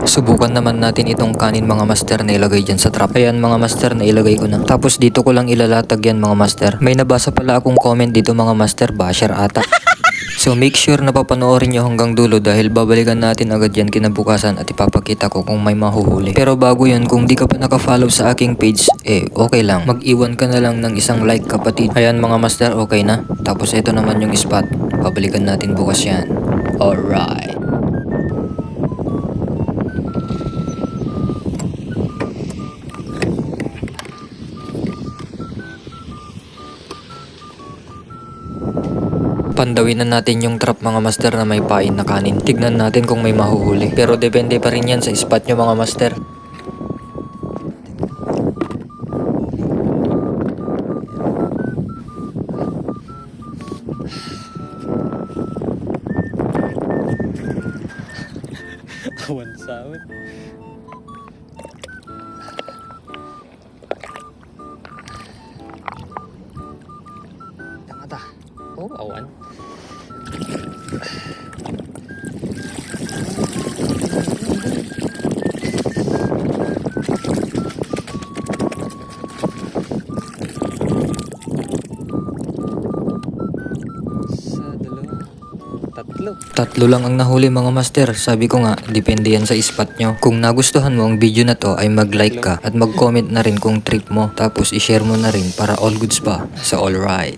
Subukan naman natin itong kanin mga master na ilagay dyan sa trap. Ayan mga master na ilagay ko na. Tapos dito ko lang ilalatag yan mga master. May nabasa pala akong comment dito mga master, basher ata. So make sure na papanoorin nyo hanggang dulo dahil babalikan natin agad yan kinabukasan at ipapakita ko kung may mahuhuli. Pero bago yun, kung di ka pa nakafollow sa aking page, okay lang. Mag-iwan ka na lang ng isang like kapatid. Ayan mga master, okay na. Tapos ito naman yung spot. Babalikan natin bukas yan. Alright. Pandawin na natin yung trap mga master na may pain na kanin. Tignan natin kung may mahuhuli. Pero depende pa rin yan sa spot nyo mga master. Awan sawit. Tama ta. Oh, awan. Tatlo lang ang nahuli mga master. Sabi ko nga, depende yan sa spot nyo. Kung nagustuhan mo ang video na to ay mag-like ka at mag-comment na rin kung trip mo. Tapos i-share mo na rin para all goods pa sa all right.